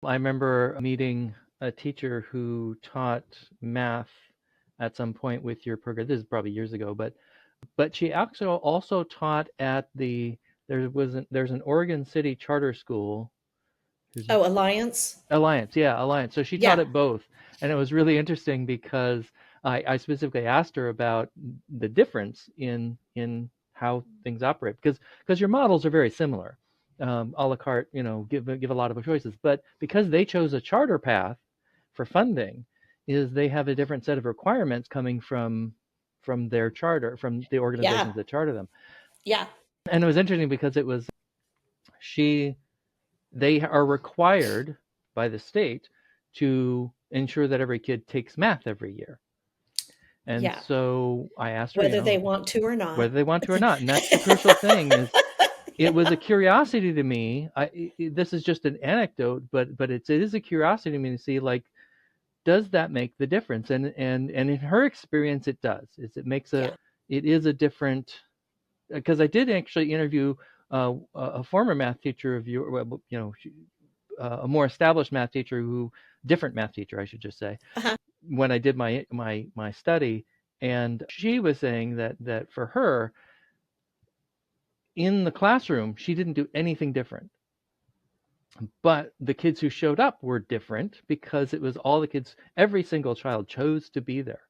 I remember meeting a teacher who taught math at some point with your program. This is probably years ago, but she actually also taught at there's an Oregon City charter school. Who's Oh, Alliance. Alliance, yeah, Alliance. So she taught Yeah. at both, and it was really interesting because I specifically asked her about the difference in how things operate because your models are very similar, a la carte, give a lot of choices, but because they chose a charter path for funding, is they have a different set of requirements coming from their charter, from the Yeah. organizations that charter them, Yeah. and it was interesting because it was she they are required by the state to ensure that every kid takes math every year. And Yeah. so I asked her, Whether they want to or not. whether they want to or not. And that's the crucial thing is it was a curiosity to me. This is just an anecdote, but it is a curiosity to me to see like, does that make the difference? And in her experience, it does. Yeah. It is a different, because I did actually interview a former math teacher of you, well, a more established math teacher different math teacher, I should just say, Uh-huh. when I did my study, and she was saying that for her in the classroom she didn't do anything different, but the kids who showed up were different because it was all the kids, every single child chose to be there,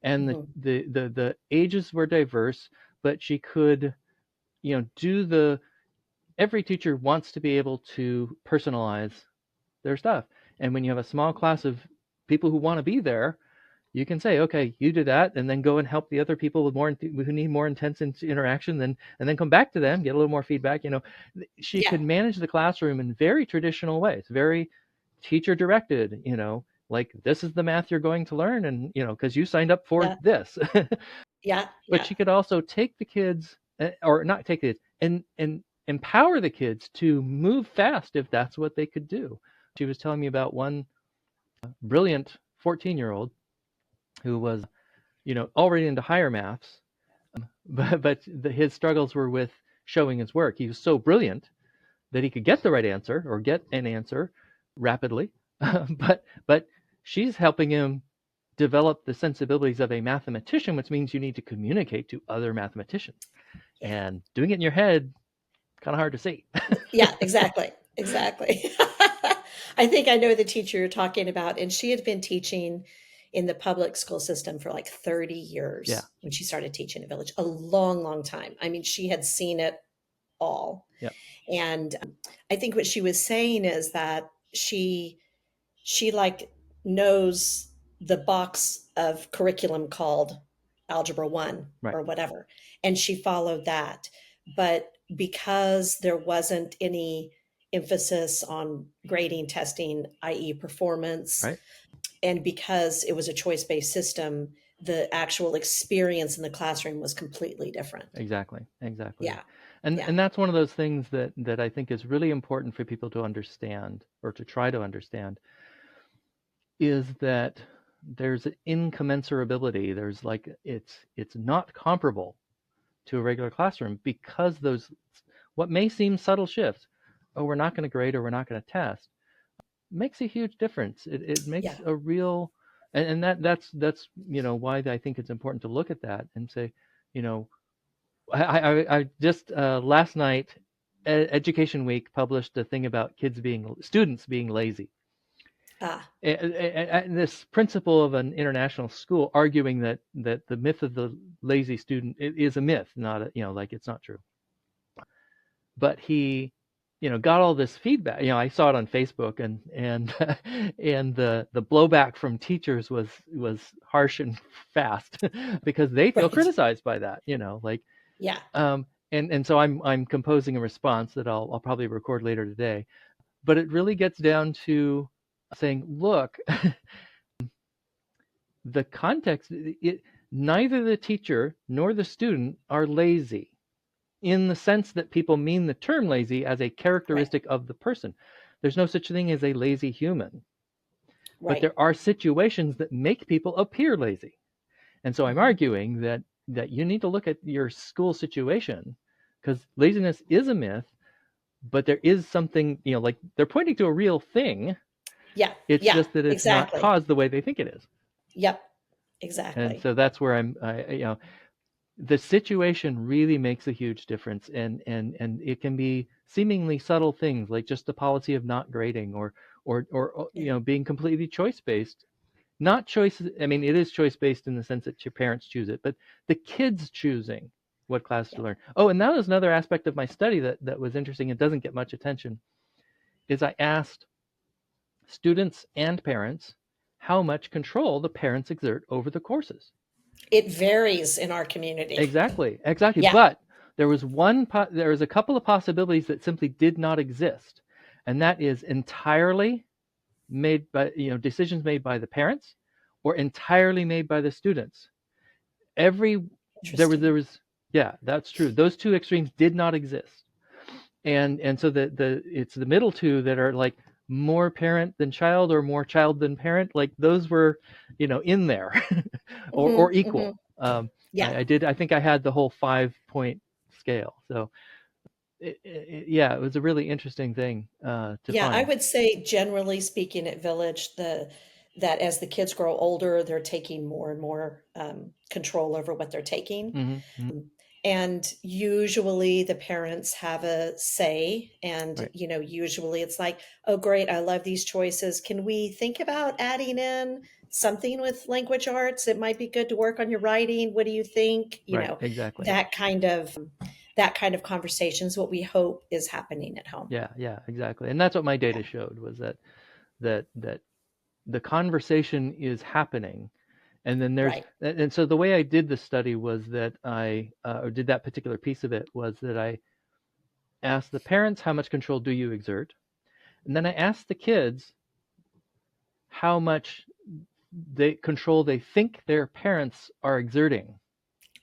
and Mhm. the ages were diverse, but she could do the every teacher wants to be able to personalize their stuff. And when you have a small class of people who want to be there, you can say, okay, you do that, and then go and help the other people with who need more intense interaction, and then come back to them, get a little more feedback. She Yeah. could manage the classroom in very traditional ways, very teacher directed. Like, this is the math you're going to learn, and because you signed up for Yeah. this. Yeah. But Yeah. she could also take the kids, or not take it, and empower the kids to move fast if that's what they could do. She was telling me about one brilliant 14-year-old who was, already into higher maths, but his struggles were with showing his work. He was so brilliant that he could get the right answer or get an answer rapidly, but she's helping him develop the sensibilities of a mathematician, which means you need to communicate to other mathematicians. Yeah. And doing it in your head, kind of hard to see. Yeah, exactly. Exactly. I think I know the teacher you're talking about, and she had been teaching in the public school system for like 30 Yeah, years when she started teaching in a village, a long, long time. I mean, she had seen it all. yeah, And I think what she was saying is that she like knows the box of curriculum called algebra 1 right, or whatever, and she followed that, but because there wasn't any emphasis on grading, testing, i.e. performance, right. and because it was a choice-based system, the actual experience in the classroom was completely different. Exactly, exactly. Yeah. And Yeah. and that's one of those things that I think is really important for people to understand, or to try to understand, is that there's an incommensurability. There's like, it's not comparable to a regular classroom because those, what may seem subtle shifts, oh, we're not going to grade or we're not going to test, makes a huge difference. It Yeah. makes a real, and that's why I think it's important to look at that and say, you know, I just last night, Education Week published a thing about students being lazy. Ah, And this principal of an international school arguing that the myth of the lazy student is a myth, not like, it's not true. But he, got all this feedback. I saw it on Facebook, and and the blowback from teachers was harsh and fast because they feel right. criticized by that. Like, Yeah. and so I'm composing a response that I'll probably record later today. But it really gets down to saying, look, the context, neither the teacher nor the student are lazy in the sense that people mean the term lazy as a Right. characteristic of the person. There's no such thing as a lazy human, but Right. there are situations that make people appear lazy. And so I'm Mhm. arguing that you need to look at your school situation, because laziness is a myth, but there is something, like they're pointing to a real thing. Yeah. It's Yeah. just that it's not Exactly. caused the way they think it is. Yep. And Exactly. so that's where the situation really makes a huge difference, and it can be seemingly subtle things like just the policy of not grading, or Yeah. being completely choice based. Not choice, I mean, it is choice based in the sense that your parents choose it, but the kids choosing what class to Yeah. learn. Oh, and that was another aspect of my study that was interesting. It doesn't get much attention. Is I asked students and parents how much control the parents exert over the courses. It varies in our community. Exactly. Yeah. But there was a couple of possibilities that simply did not exist, and that is entirely made by, decisions made by the parents, or entirely made by the students. There Interesting. was, yeah, that's true. Those two extremes did not exist, and so it's the middle two that are like more parent than child, or more child than parent. Like those were, in there, or Mm-hmm. Mm-hmm. equal. Yeah. I think I had the whole 5-point scale. So yeah, it was a really interesting thing to Yeah, I find. would say generally speaking at Village, that as the kids grow older, they're taking more and more control over what they're taking. Hmm. And usually the parents have a say, and Right. usually it's like, oh great, I love these choices. Can we think about adding in something with language arts? It might be good to work on your writing. What do you think? Right. Exactly. That kind of that kind of conversation is what we hope is happening at home. Yeah. Yeah. Exactly. And that's what my Yeah. data showed, was that the conversation is happening. And then Right. so the way I did the study was that or did that particular piece of it, was that I asked the parents, how much control do you exert? And then I asked the kids how much control they think their parents are exerting.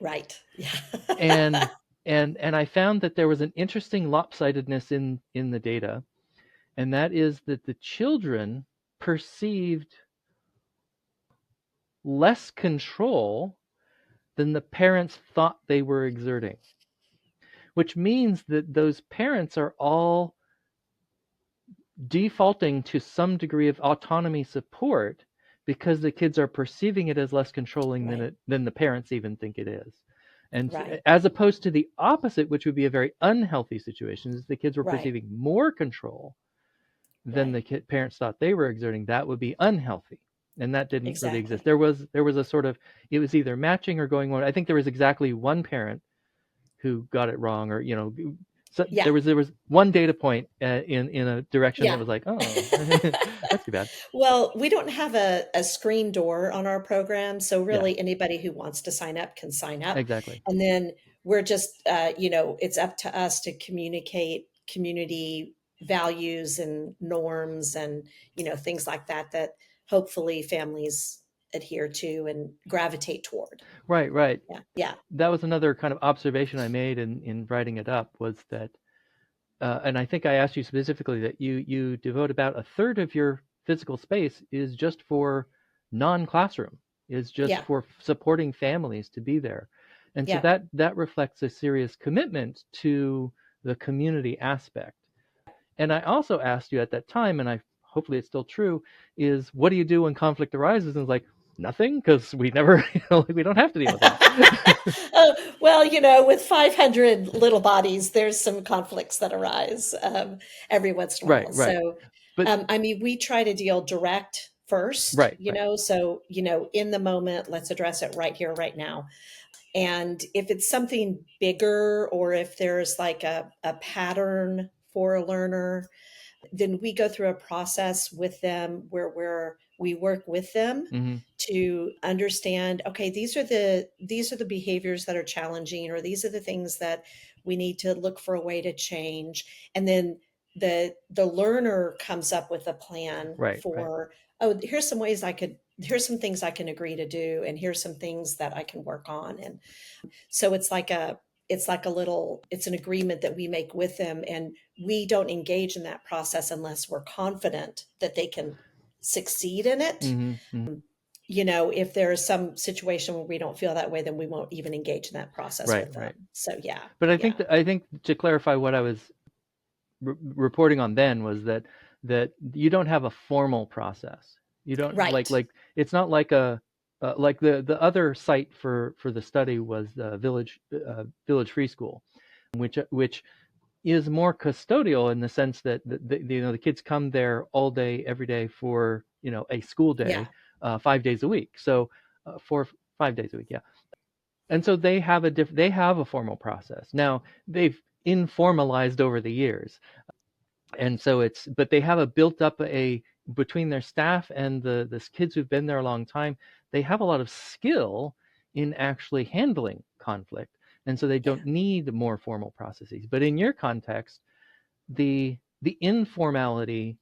Right. Yeah. And and I found that there was an interesting lopsidedness in the data, and that is that the children perceived less control than the parents thought they were exerting, which means that those parents are all defaulting to some degree of autonomy support, because the kids are perceiving it as less controlling Right. than the parents even think it is. And Right. as opposed to the opposite, which would be a very unhealthy situation, is the kids were Right. perceiving more control than Right. the parents thought they were exerting. That would be unhealthy, and that didn't really exist. Exactly. There was a sort of, it was either matching or going one. I think there was exactly one parent who got it wrong, or so Yeah. there was one data point in a direction that Yeah. was like, oh, that's too bad. Well, we don't have a screen door on our program, so Yeah, really anybody who wants to sign up can sign up. exactly. And then we're just, it's up to us to communicate community values and norms and, things like that, that hopefully families adhere to and gravitate toward. Right, right. Yeah. Yeah. That was another kind of observation I made in writing it up, was that, and I think I asked you specifically, that you devote about a third of your physical space is just for non-classroom, is just Yeah. for supporting families to be there. And so Yeah. that reflects a serious commitment to the community aspect. And I also asked you at that time, and hopefully it's still true, is what do you do when conflict arises? And it's like, nothing, because we never, we don't have to deal with that. Oh, well, with 500 little bodies, there's some conflicts that arise every once in a Right, while. right. So, But I mean, we try to deal direct first, right, right. so, in the moment, let's address it right here, right now. And if it's something bigger, or if there's like a pattern for a learner, then we go through a process with them where we work with them Hmm. to understand, okay, these are the behaviors that are challenging, or these are the things that we need to look for a way to change. And then the learner comes up with a plan Right, right. for, oh, here's some things I can agree to do, and here's some things that I can work on. And so it's an agreement that we make with them, and we don't engage in that process unless we're confident that they can succeed in it. Hmm. Hmm. If there is some situation where we don't feel that way, then we won't even engage in that process Right, with them. right. So yeah. But I Yeah. think to clarify what I was reporting on then was that you don't have a formal process. You don't Right. like it's not like a like the other site for the study was the Village Free School, which is more custodial in the sense that the kids come there all day every day for a school Yeah. day, 5 days a week. So 4 5 days a week, yeah. And so they have a formal process. Now they've informalized over the years, and so but they have a built up a between their staff and the kids who've been there a long time. They have a lot of skill in actually handling conflict, and so they Yeah. don't need more formal processes. But in your context, the informality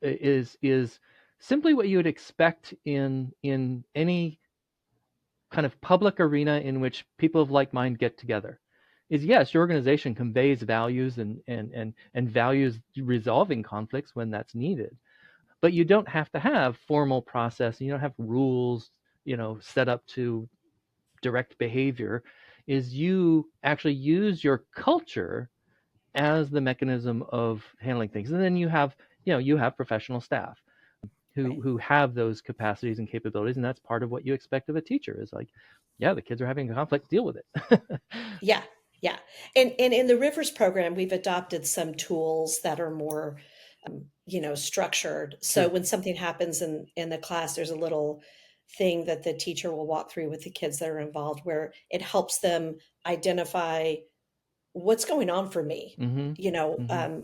is simply what you would expect in any kind of public arena in which people of like mind get together. Is yes, your organization conveys values and values resolving conflicts when that's needed, but you don't have to have formal process. You don't have rules, set up to direct behavior. Is you actually use your culture as the mechanism of handling things, and then you have professional staff Right. who have those capacities and capabilities, and that's part of what you expect of a teacher. Is like, yeah, the kids are having a conflict, deal with it. Yeah. Yeah. And in the Rivers program, we've adopted some tools that are more, structured. So Sure. when something happens in the class, there's a little thing that the teacher will walk through with the kids that are involved where it helps them identify what's going on for me, Mm-hmm. Mm-hmm.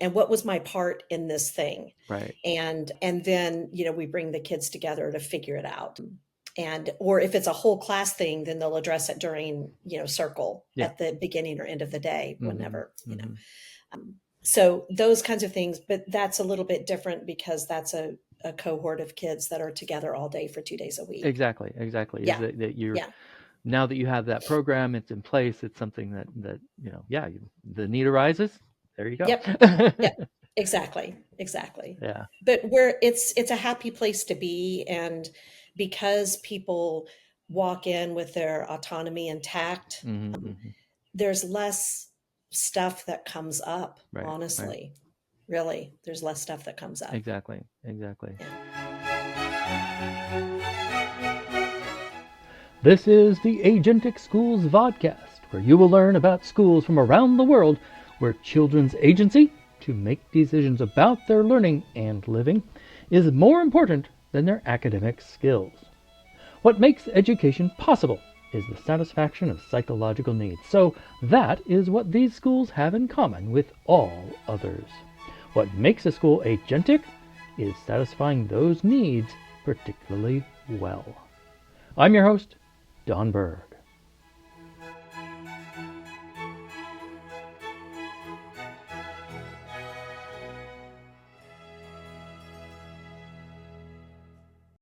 and what was my part in this thing. Right. And then, we bring the kids together to figure it out. And or if it's a whole class thing, then they'll address it during, circle Yeah. at the beginning or end of the day, Mm-hmm. whenever. Mm-hmm. So those kinds of things, but that's a little bit different because that's a cohort of kids that are together all day for 2 days a week. Exactly. Is Yeah. that you're Yeah. now that you have that program, it's in place. It's something that yeah, the need arises. There you go. Yep. Yep. Exactly. Exactly. Yeah. But where it's a happy place to be, and because people walk in with their autonomy intact, Mm-hmm. Mm-hmm. there's less stuff that comes up, Right. Right. honestly. Really, there's less stuff that comes up. Exactly. Exactly. Yeah. This is the Agentic Schools Podcast, where you will learn about schools from around the world where children's agency to make decisions about their learning and living is more important than their academic skills. What makes education possible is the satisfaction of psychological needs. So that is what these schools have in common with all others. What makes a school agentic is satisfying those needs particularly well. I'm your host, Don Berg.